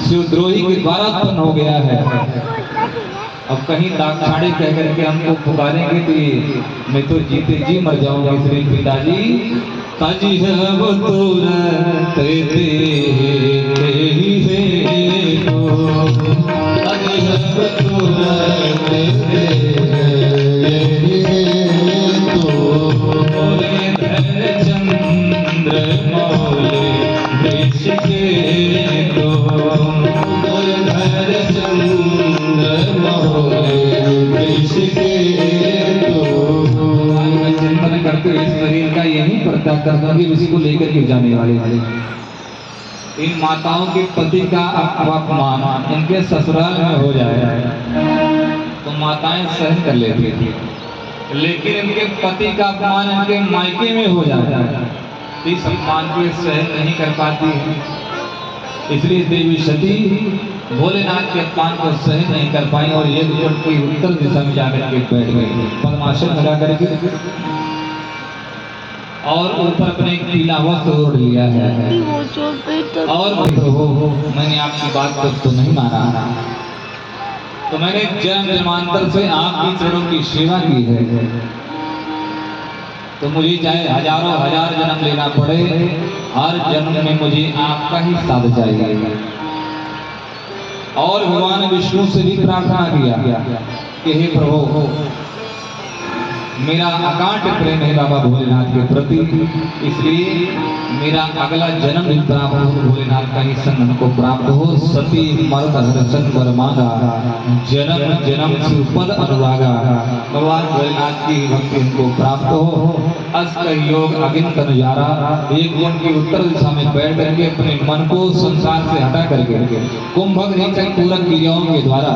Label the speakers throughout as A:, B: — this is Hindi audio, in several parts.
A: शिवद्रोही के द्वारा उत्पन्न हो गया है। अब कहीं दाक्षाणी कह करके हमको पुकारेंगे तो ये मैं तो जीते जी मर जाऊंगा। इसलिए पिताजी ताजी है वो तुरंत ही है ताजी है वो तुरंत चंद्र मौले देश के तो चिंतन करते हुए शरीर का यही प्रत्याग करता कि उसी को लेकर के जाने वाले इन माताओं के पति का अपमान इनके ससुराल में हो जाए तो माताएं सहन कर लेती थी, लेकिन इनके पति का अपमान इनके मायके में हो जाता है तो इस अपमान को सहन नहीं कर पाती। इसलिए देवी सती भोलेनाथ के अपमान को सहन नहीं कर पाई और एक जन कोई उत्तर दिशा में जाकर के बैठ गई पद्मासन लगा करके और ऊपर अपने एक पीला वस्त्र ओढ़ लिया है और मैंने आपकी बात को तो नहीं माना, तो मैंने जन्म जन्मांतर से आपकी चरणों की सेवा की है, तो मुझे चाहे हजारों हजार जन्म लेना पड़े, हर जन्म में मुझे आपका ही साथ चाहिए। और भगवान विष्णु से भी प्रार्थना किया कि हे प्रभु मेरा अकाट प्रेम है बाबा भोलेनाथ के प्रति, इसलिए मेरा अगला जन्म भी प्राप्त हो, भोलेनाथ का ही संग को प्राप्त हो। सती मर्द हर्षण वर मांगा जन्म जन्म सुपद अनुरागा, भगवान भोलेनाथ की भक्ति उनको प्राप्त हो। अस्त योग अगिंत नजारा, एक मन की उत्तर दिशा में बैठ करके अपने मन को संसार से हटा करके कुंभक नीचे पूरक क्रियाओं के द्वारा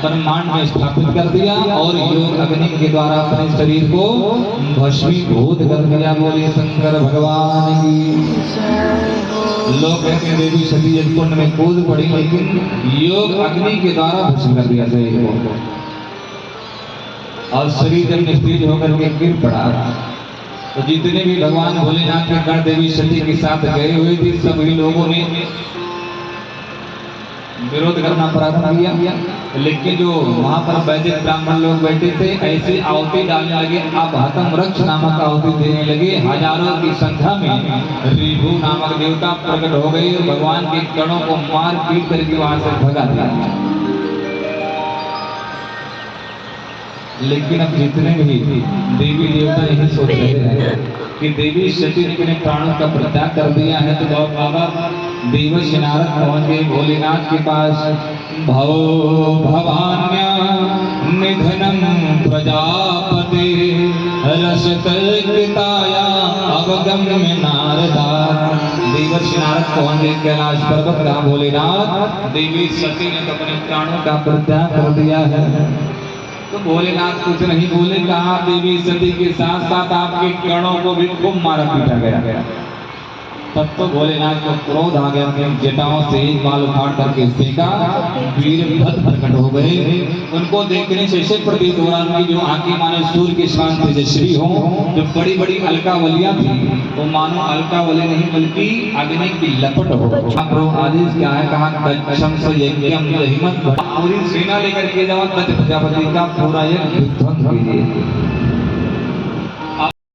A: ब्रह्मांड में स्थापित कर दिया और योग अग्नि के द्वारा अपने शरीर को भस्मीभूत कर दिया। बोले शंकर भगवान की। लोग कहते देवी सती एक कुंड में कूद पड़ी, लेकिन योग अग्नि के द्वारा भस्म कर दिया शरीर को और शरीर जब निस्तेज होकर के गिर पड़ा। तो जितने भी भगवान भोलेनाथ के गण देवी सती के साथ गए हुए थे सभी लोगों ने विरोध करना प्रारंभ किया, लेकिन जो वहां पर वैदिक ब्राह्मण लोग बैठे थे ऐसी आहुति डालने लगे। अब हतम रक्ष नामक आहुति देने लगे। हजारों की संख्या में रिभु नामक देवता प्रकट हो गए और भगवान के गणों को मार पीट करके वहां से भगा दिया। लेकिन अब जितने भी देवी देवता यही सोच रहे हैं कि देवी सती ने अपने प्राणों का परित्याग कर दिया है, तो बाबा देवर्षि नारद पहुंच गए भोलेनाथ के पास। भव भवान्या निधनम प्रजापते रसतर्किताया अवगम्य नारदा। देवर्षि नारद पहुंच गए कैलाश पर्वत का। भोलेनाथ देवी सती ने तो अपने प्राणों का परित्याग कर दिया है। तो भोलेनाथ कुछ नहीं बोले, कहा देवी सती के साथ साथ आपके गणों को भी खूब मारा पीटा गया। तब तो भोलेनाथ को क्रोध आ गया, अपनी जटाओं से एक बाल उखाड़ करके फेंका। वीरभद्र प्रकट हो गए। उनको देखने से ऐसे प्रतीत हो रहा उनकी जो आंखें मानो सूर्य के समान तेजस्वी हो। जो बड़ी बड़ी अलकावलियां थी वो मानो अलकावली नहीं बल्कि अग्नि की लपट हो। आदेश क्या है, कहा दक्षम से यज्ञम हिम्मत पूरी सेना लेकर के जाओ, दक्ष प्रजापति का पूरा यज्ञ ध्वंस कीजिए।